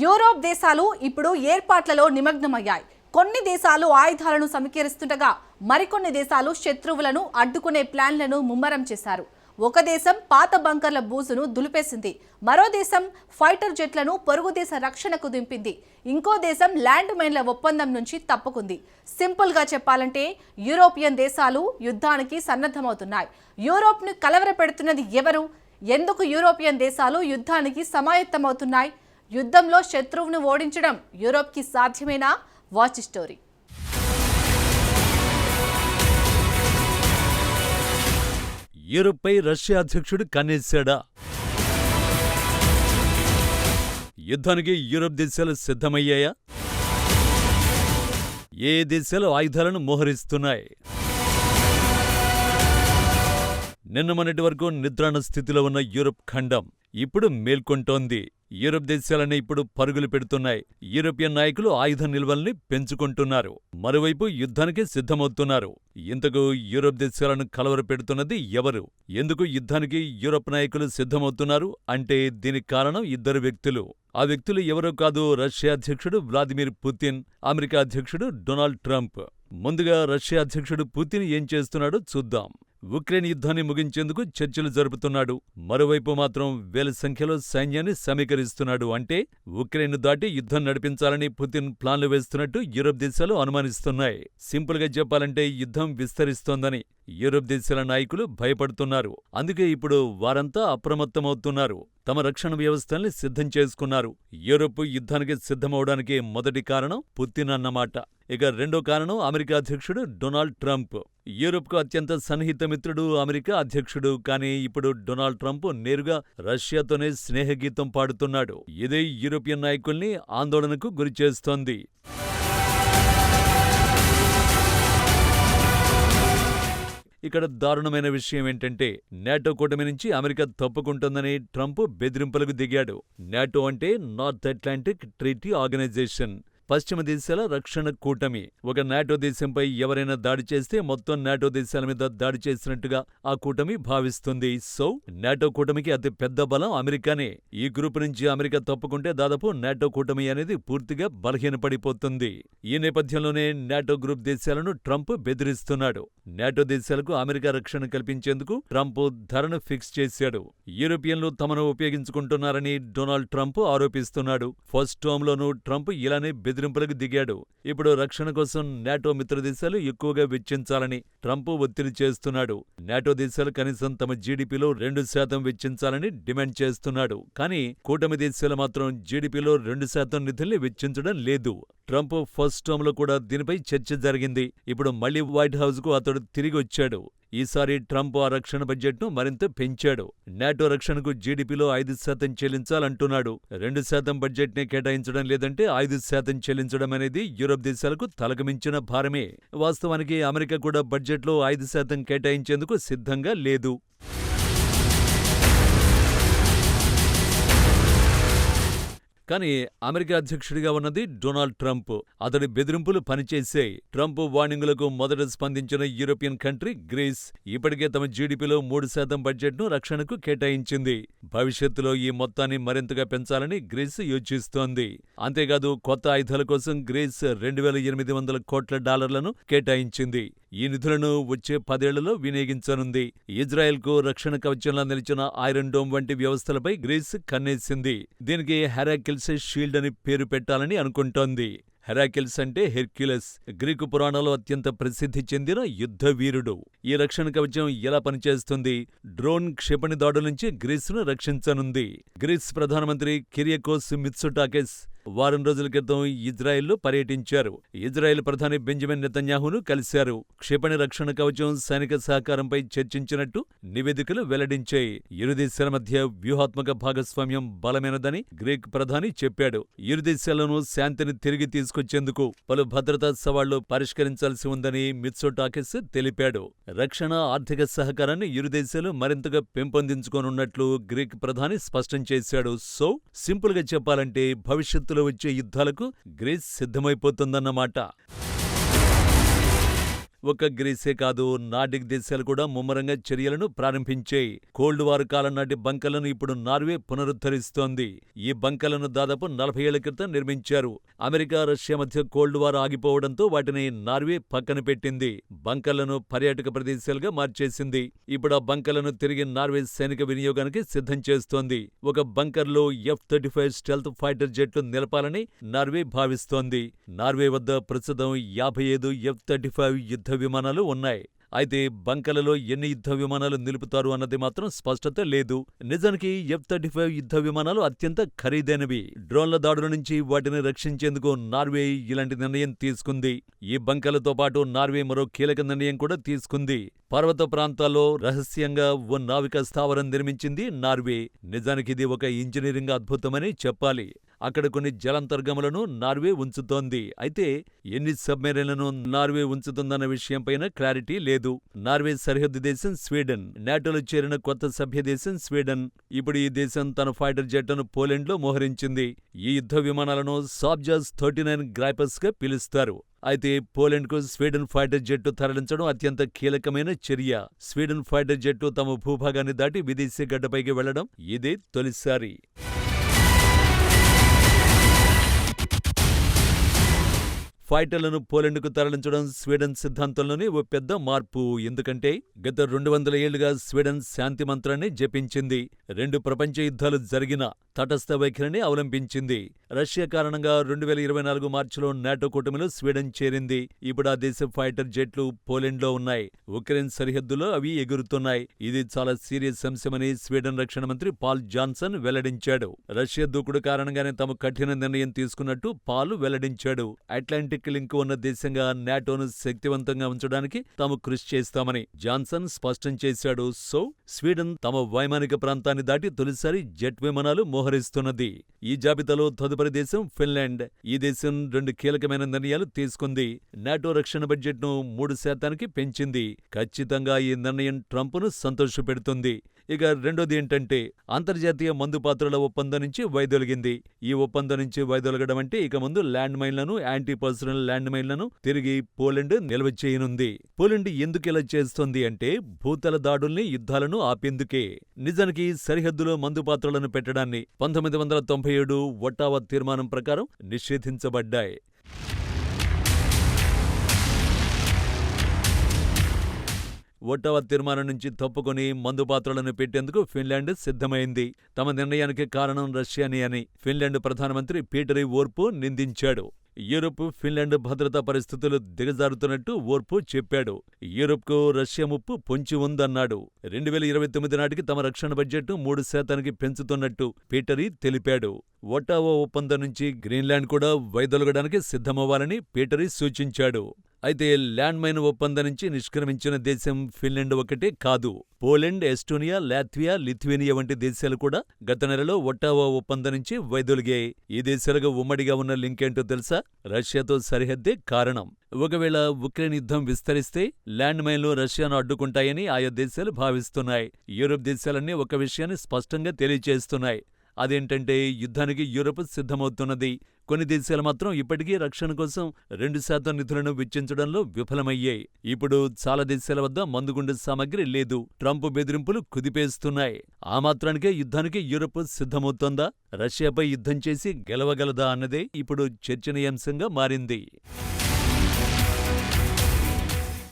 Europe దేశాలు ఇప్పుడు ఏర్పాట్లలో నిమగ్నమయ్యాయి. కొన్ని దేశాలు ఆయుధాలను సమీకరిస్తుండగా మరికొన్ని దేశాలు శత్రువులను అడ్డుకునే ప్లాన్లను ముమ్మరం చేశారు. ఒక దేశం పాత బంకర్ల బూజును దులిపేసింది. మరో దేశం ఫైటర్ జెట్లను పొరుగు దేశ రక్షణకు దింపింది. ఇంకో దేశం ల్యాండ్ మైన్ల ఒప్పందం నుంచి తప్పుకుంది. సింపుల్గా చెప్పాలంటే యూరోపియన్ దేశాలు యుద్ధానికి సన్నద్ధమవుతున్నాయి. యూరోప్ను కలవరపెడుతున్నది ఎవరు? ఎందుకు యూరోపియన్ దేశాలు యుద్ధానికి సమాయత్తమవుతున్నాయి? యుద్ధంలో శత్రువును ఓడించడం యూరోప్కి సాధ్యమేనా? Watch story. యూరోప్పై రష్యా అధ్యక్షుడు కన్నేశాడా? యుద్ధానికి యూరోప్ దేశాలు సిద్ధమయ్యాయా? ఏ దేశాలు ఆయుధాలను మోహరిస్తున్నాయి? నిన్న మొన్నటి వరకు నిద్రాణ స్థితిలో ఉన్న యూరోప్ ఖండం ఇప్పుడు మేల్కొంటోంది. యూరోప్ దేశాలన్నీ ఇప్పుడు పరుగులు పెడుతున్నాయి. యూరోపియన్ నాయకులు ఆయుధ నిల్వల్ని పెంచుకుంటున్నారు. మరోవైపు యుద్ధానికి సిద్ధమవుతున్నారు. ఇంతకు యూరోప్ దేశాలను కలవరపెడుతున్నది ఎవరు? ఎందుకు యుద్ధానికి యూరోప్ నాయకులు సిద్ధమవుతున్నారు అంటే దీనికి కారణం ఇద్దరు వ్యక్తులు. ఆ వ్యక్తులు ఎవరో కాదు, రష్యా అధ్యక్షుడు వ్లాదిమిర్ పుతిన్, అమెరికా అధ్యక్షుడు డొనాల్డ్ ట్రంప్. ముందుగా రష్యా అధ్యక్షుడు పుతిన్ ఏం చేస్తున్నాడో చూద్దాం. ఉక్రెయిన్ యుద్ధాన్ని ముగించేందుకు చర్చలు జరుపుతున్నాడు. మరోవైపు మాత్రం వేల సంఖ్యలో సైన్యాన్ని సమీకరిస్తున్నాడు. అంటే ఉక్రెయిన్ను దాటి యుద్ధం నడిపించాలని పుతిన్ ప్లాన్లు వేస్తున్నట్టు యూరోప్ దేశాలు అనుమానిస్తున్నాయి. సింపుల్గా చెప్పాలంటే యుద్ధం విస్తరిస్తోందని యూరోప్ దేశాల నాయకులు భయపడుతున్నారు. అందుకే ఇప్పుడు వారంతా అప్రమత్తమవుతున్నారు. తమ రక్షణ వ్యవస్థల్ని సిద్ధం చేసుకున్నారు. యూరోప్ యుద్ధానికి సిద్ధమవడానికి మొదటి కారణం పుతిన్ అన్నమాట. ఇక రెండో కారణం అమెరికా అధ్యక్షుడు డొనాల్డ్ ట్రంప్. యూరోప్కు అత్యంత సన్నిహిత మిత్రుడు అమెరికా అధ్యక్షుడు. కానీ ఇప్పుడు డొనాల్డ్ ట్రంప్ నేరుగా రష్యాతోనే స్నేహగీతం పాడుతున్నాడు. ఇదే యూరోపియన్ నాయకుల్ని ఆందోళనకు గురిచేస్తోంది. ఇక్కడ దారుణమైన విషయం ఏంటంటే నాటో కూటమి నుంచి అమెరికా తప్పుకుంటుందని ట్రంప్ బెదిరింపులకు దిగాడు. నాటో అంటే నార్త్ అట్లాంటిక్ ట్రీటీ ఆర్గనైజేషన్, పశ్చిమ దేశాల రక్షణ కూటమి. ఒక నాటో దేశంపై ఎవరైనా దాడి చేస్తే మొత్తం నాటో దేశాల మీద దాడి చేసినట్టుగా ఆ కూటమి భావిస్తుంది. సో నాటో కూటమికి అతి పెద్ద బలం అమెరికానే. ఈ గ్రూప్ నుంచి అమెరికా తప్పుకుంటే దాదాపు నాటో కూటమి అనేది పూర్తిగా బలహీనపడిపోతుంది. ఈ నేపథ్యంలోనే నాటో గ్రూప్ దేశాలను ట్రంప్ బెదిరిస్తున్నాడు. నాటో దేశాలకు అమెరికా రక్షణ కల్పించేందుకు ట్రంప్ ధరను ఫిక్స్ చేశాడు. యూరోపియన్లు తమను ఉపయోగించుకుంటున్నారని డొనాల్డ్ ట్రంప్ ఆరోపిస్తున్నాడు. ఫస్ట్ టర్మ్ లోనూ ట్రంప్ ఇలానే బెదిరింపులకు దిగాడు. ఇప్పుడు రక్షణ కోసం నాటో మిత్రదేశాలు ఎక్కువగా వెచ్చించాలని ట్రంప్ ఒత్తిడి చేస్తున్నాడు. నాటో దేశాలు కనీసం తమ జీడీపీలో 2% వెచ్చించాలని డిమాండ్ చేస్తున్నాడు. కానీ కూటమి దేశాలు మాత్రం జీడీపీలో 2% నిధుల్ని వెచ్చించడం లేదు. ట్రంప్ ఫస్ట్ టర్మ్ లో కూడా దీనిపై చర్చ జరిగింది. ఇప్పుడు మళ్లీ వైట్ హౌస్ కు అతడు తిరిగి వచ్చాడు. ఈసారి ట్రంప్ ఆ రక్షణ బడ్జెట్ను మరింత పెంచాడు. నాటో రక్షణకు జీడీపీలో 5% చెల్లించాలంటున్నాడు. 2% బడ్జెట్నే కేటాయించడం లేదంటే 5% చెల్లించడం అనేది యూరోప్ దేశాలకు తలకమించిన భారమే. వాస్తవానికి అమెరికా కూడా బడ్జెట్లో 5% కేటాయించేందుకు సిద్ధంగా లేదు. కానీ అమెరికా అధ్యక్షుడిగా ఉన్నది డొనాల్డ్ ట్రంప్. అతడి బెదిరింపులు పనిచేశాయి. ట్రంప్ వార్నింగులకు మొదట స్పందించిన యూరోపియన్ కంట్రీ గ్రీస్ ఇప్పటికే తమ జీడీపీలో 3% బడ్జెట్ను రక్షణకు కేటాయించింది. భవిష్యత్తులో ఈ మొత్తాన్ని మరింతగా పెంచాలని గ్రీస్ యోచిస్తోంది. అంతేకాదు కొత్త ఆయుధాల కోసం గ్రీస్ $2,800 కోట్ల కేటాయించింది. ఈ నిధులను వచ్చే 10 ఏళ్లలో వినియోగించనుంది. ఇజ్రాయెల్కు రక్షణ కవచంలా నిలిచిన ఐరన్ డోమ్ వంటి వ్యవస్థలపై గ్రీస్ కన్నేసింది. దీనికి హెరాకిల్స్ షీల్డ్ అని పేరు పెట్టాలని అనుకుంటోంది. హెరాకిల్స్ అంటే హెర్క్యులస్, గ్రీకు పురాణాల్లో అత్యంత ప్రసిద్ధి చెందిన యుద్ధ వీరుడు. ఈ రక్షణ కవచం ఎలా పనిచేస్తుంది? డ్రోన్ క్షిపణి దాడుల నుంచి గ్రీస్ను రక్షించనుంది. గ్రీస్ ప్రధానమంత్రి కిరియాకోస్ మిత్సోటాకిస్ వారం రోజుల క్రితం ఇజ్రాయెల్లో పర్యటించారు. ఇజ్రాయెల్ ప్రధాని బెంజమిన్ నెతన్యాహును కలిశారు. క్షిపణి రక్షణ కవచం, సైనిక సహకారంపై చర్చించినట్టు నివేదికలు వెల్లడించాయి. ఇరు దేశాల మధ్య వ్యూహాత్మక భాగస్వామ్యం బలమైనదని గ్రీక్ ప్రధాని చెప్పాడు. ఇరు దేశాల్లోనూ శాంతిని తిరిగి తీసుకొచ్చేందుకు పలు భద్రతా సవాళ్లు పరిష్కరించాల్సి ఉందని మిత్సోటాకిస్ తెలిపాడు. రక్షణ, ఆర్థిక సహకారాన్ని ఇరు దేశాలు మరింతగా పెంపొందించుకోనున్నట్లు గ్రీక్ ప్రధాని స్పష్టం చేశాడు. సో సింపుల్గా చెప్పాలంటే భవిష్యత్తులో వచ్చే యుద్ధాలకు గ్రీస్ సిద్ధమైపోతుందన్నమాట. ఒక్క గ్రీసే కాదు, నార్డిక్ దేశాలు కూడా ముమ్మరంగా చర్యలను ప్రారంభించాయి. కోల్డ్ వార్ కాలం నాటి బంకర్లను ఇప్పుడు నార్వే పునరుద్ధరిస్తోంది. ఈ బంకర్లను దాదాపు 40 ఏళ్ల క్రితం నిర్మించారు. అమెరికా, రష్యా మధ్య కోల్డ్ వార్ ఆగిపోవడంతో వాటిని నార్వే పక్కన పెట్టింది. బంకర్లను పర్యాటక ప్రదేశాలుగా మార్చేసింది. ఇప్పుడు ఆ బంకర్లను తిరిగి నార్వే సైనిక వినియోగానికి సిద్ధం చేస్తోంది. ఒక బంకర్లో F-35 స్టెల్త్ ఫైటర్ జెట్లు నిలపాలని నార్వే భావిస్తోంది. నార్వే వద్ద ప్రస్తుతం 55 F-35 యుద్ధ విమానాలు ఉన్నాయి. అయితే బంకర్లలో ఎన్ని యుద్ధ విమానాలు నిలుపుతారు అన్నది మాత్రం స్పష్టత లేదు. నిజానికి F-35 యుద్ధ విమానాలు అత్యంత ఖరీదైనవి. డ్రోన్ల దాడుల నుంచి వాటిని రక్షించేందుకు నార్వే ఇలాంటి నిర్ణయం తీసుకుంది. ఈ బంకర్లతో పాటు నార్వే మరో కీలక నిర్ణయం కూడా తీసుకుంది. పర్వత ప్రాంతాల్లో రహస్యంగా ఓ నావికా స్థావరం నిర్మించింది నార్వే. నిజానికి ఇది ఒక ఇంజనీరింగ్ అద్భుతమని చెప్పాలి. అక్కడ కొన్ని జలాంతర్గములను నార్వే ఉంచుతోంది. అయితే ఎన్ని సబ్మెరైన్లను నార్వే ఉంచుతుందన్న విషయంపైన క్లారిటీ లేదు. నార్వే సరిహద్దు దేశం స్వీడన్, నాటోలో చేరిన కొత్త సభ్య దేశం స్వీడన్. ఇప్పుడు ఈ దేశం తన ఫైటర్ జెట్లను పోలెండ్లో మోహరించింది. ఈ యుద్ధ విమానాలను సాబ్జాస్ 39 గ్రైపర్స్ గా పిలుస్తారు. అయితే పోలెండ్కు స్వీడన్ ఫైటర్ జెట్టు తరలించడం అత్యంత కీలకమైన చర్య. స్వీడన్ ఫైటర్ జెట్టు తమ భూభాగాన్ని దాటి విదేశీ గడ్డపైకి వెళ్లడం ఇదే తొలిసారి. ఫైటర్లను పోలెండ్కు తరలించడం స్వీడన్ సిద్ధాంతంలోనే ఓ పెద్ద మార్పు. ఎందుకంటే గత 200 ఏళ్లుగా స్వీడన్ శాంతి మంత్రాన్ని జపించింది. 2 ప్రపంచ యుద్ధాలు జరిగినా తటస్థ వైఖరిని అవలంబించింది. రష్యా కారణంగా 2024 మార్చిలో నాటో కూటమిలో స్వీడన్ చేరింది. ఇప్పుడు ఆ దేశ ఫైటర్ జెట్లు పోలెండ్లో ఉన్నాయి. ఉక్రెయిన్ సరిహద్దులో అవి ఎగురుతున్నాయి. ఇది చాలా సీరియస్ అంశమని స్వీడన్ రక్షణ మంత్రి పాల్ జాన్సన్ వెల్లడించాడు. రష్యా దూకుడు కారణంగానే తాము కఠిన నిర్ణయం తీసుకున్నట్టు పాల్ వెల్లడించాడు. అట్లాంటిక్ లింక్ ఉన్న దేశంగా నాటోను శక్తివంతంగా ఉంచడానికి తాము కృషి చేస్తామని జాన్సన్ స్పష్టం చేశాడు. సో స్వీడన్ తమ వైమానిక ప్రాంతాన్ని దాటి తొలిసారి జెట్ విమానాలు మోహరిస్తున్నది. ఈ జాబితాలో తదుపరి దేశం ఫిన్లాండ్. ఈ దేశం 2 కీలకమైన నిర్ణయాలు తీసుకుంది. నాటో రక్షణ బడ్జెట్ను 3% పెంచింది. ఖచ్చితంగా ఈ నిర్ణయం ట్రంప్ను సంతోషపెడుతుంది. ఇక రెండోది ఏంటంటే అంతర్జాతీయ మందు పాత్రల ఒప్పందం నుంచి వైదొలిగింది. ఈ ఒప్పందం నుంచి వైదొలగడం అంటే ఇక ముందు ల్యాండ్ మైన్లను, యాంటీ పర్సనల్ ల్యాండ్ మైన్లను తిరిగి పోలెండ్ నిల్వ చేయనుంది. పోలెండ్ ఎందుకు ఇలా చేస్తోంది అంటే భూతల దాడుల్ని, యుద్ధాలను ఆపేందుకే. నిజానికి సరిహద్దులో మందు పాత్రలను పెట్టడాన్ని 1997 ఒట్టావా తీర్మానం ప్రకారం నిషేధించబడ్డాయి. ఒట్టావా తీర్మానం నుంచి తప్పుకొని మందు పాత్రలను పెట్టేందుకు ఫిన్లాండ్ సిద్ధమైంది. తమ నిర్ణయానికి కారణం రష్యానే అని ఫిన్లాండ్ ప్రధానమంత్రి పీటరీ ఓర్పో నిందించాడు. యూరప్, ఫిన్లాండ్ భద్రతా పరిస్థితులు దిగజారుతున్నట్టు ఓర్పు చెప్పాడు. యూరప్కు రష్యా ముప్పు పొంచి ఉందన్నాడు. 2029 నాటికి తమ రక్షణ బడ్జెట్ను 3% పెంచుతున్నట్టు పీటరీ తెలిపాడు. ఒట్టావా ఒప్పందం నుంచి గ్రీన్లాండ్ కూడా వైదొలగడానికి సిద్ధమవ్వాలని పీటరీ సూచించాడు. అయితే ల్యాండ్ మైన్ ఒప్పందం నుంచి నిష్క్రమించిన దేశం ఫిన్లాండ్ ఒకటే కాదు. పోలెండ్, ఎస్టోనియా, లాత్వియా, లిథువేనియా వంటి దేశాలు కూడా గత నెలలో ఒట్టావా ఒప్పందం నుంచి వైదొలిగాయి. ఈ దేశాలుగా ఉమ్మడిగా ఉన్న లింకేంటో తెలుసా? రష్యాతో సరిహద్దే కారణం. ఒకవేళ ఉక్రెయిన్ యుద్ధం విస్తరిస్తే ల్యాండ్ మైన్లు రష్యాను అడ్డుకుంటాయని ఆయా దేశాలు భావిస్తున్నాయి. యూరప్ దేశాలన్నీ ఒక విషయాన్ని స్పష్టంగా తెలియచేస్తున్నాయి. అదేంటంటే యుద్ధానికి యూరప్ సిద్ధమవుతున్నది. కొన్ని దేశాలు మాత్రం ఇప్పటికీ రక్షణ కోసం 2% నిధులను వెచ్చించడంలో విఫలమయ్యాయి. ఇప్పుడు చాలా దేశాల వద్ద మందుగుండు సామగ్రి లేదు. ట్రంప్ బెదిరింపులు కుదిపేస్తున్నాయి. ఆ మాత్రానికే యుద్ధానికి యూరప్ సిద్ధమవుతోందా? రష్యాపై యుద్ధం చేసి గెలవగలదా అన్నదే ఇప్పుడు చర్చనీయాంశంగా మారింది.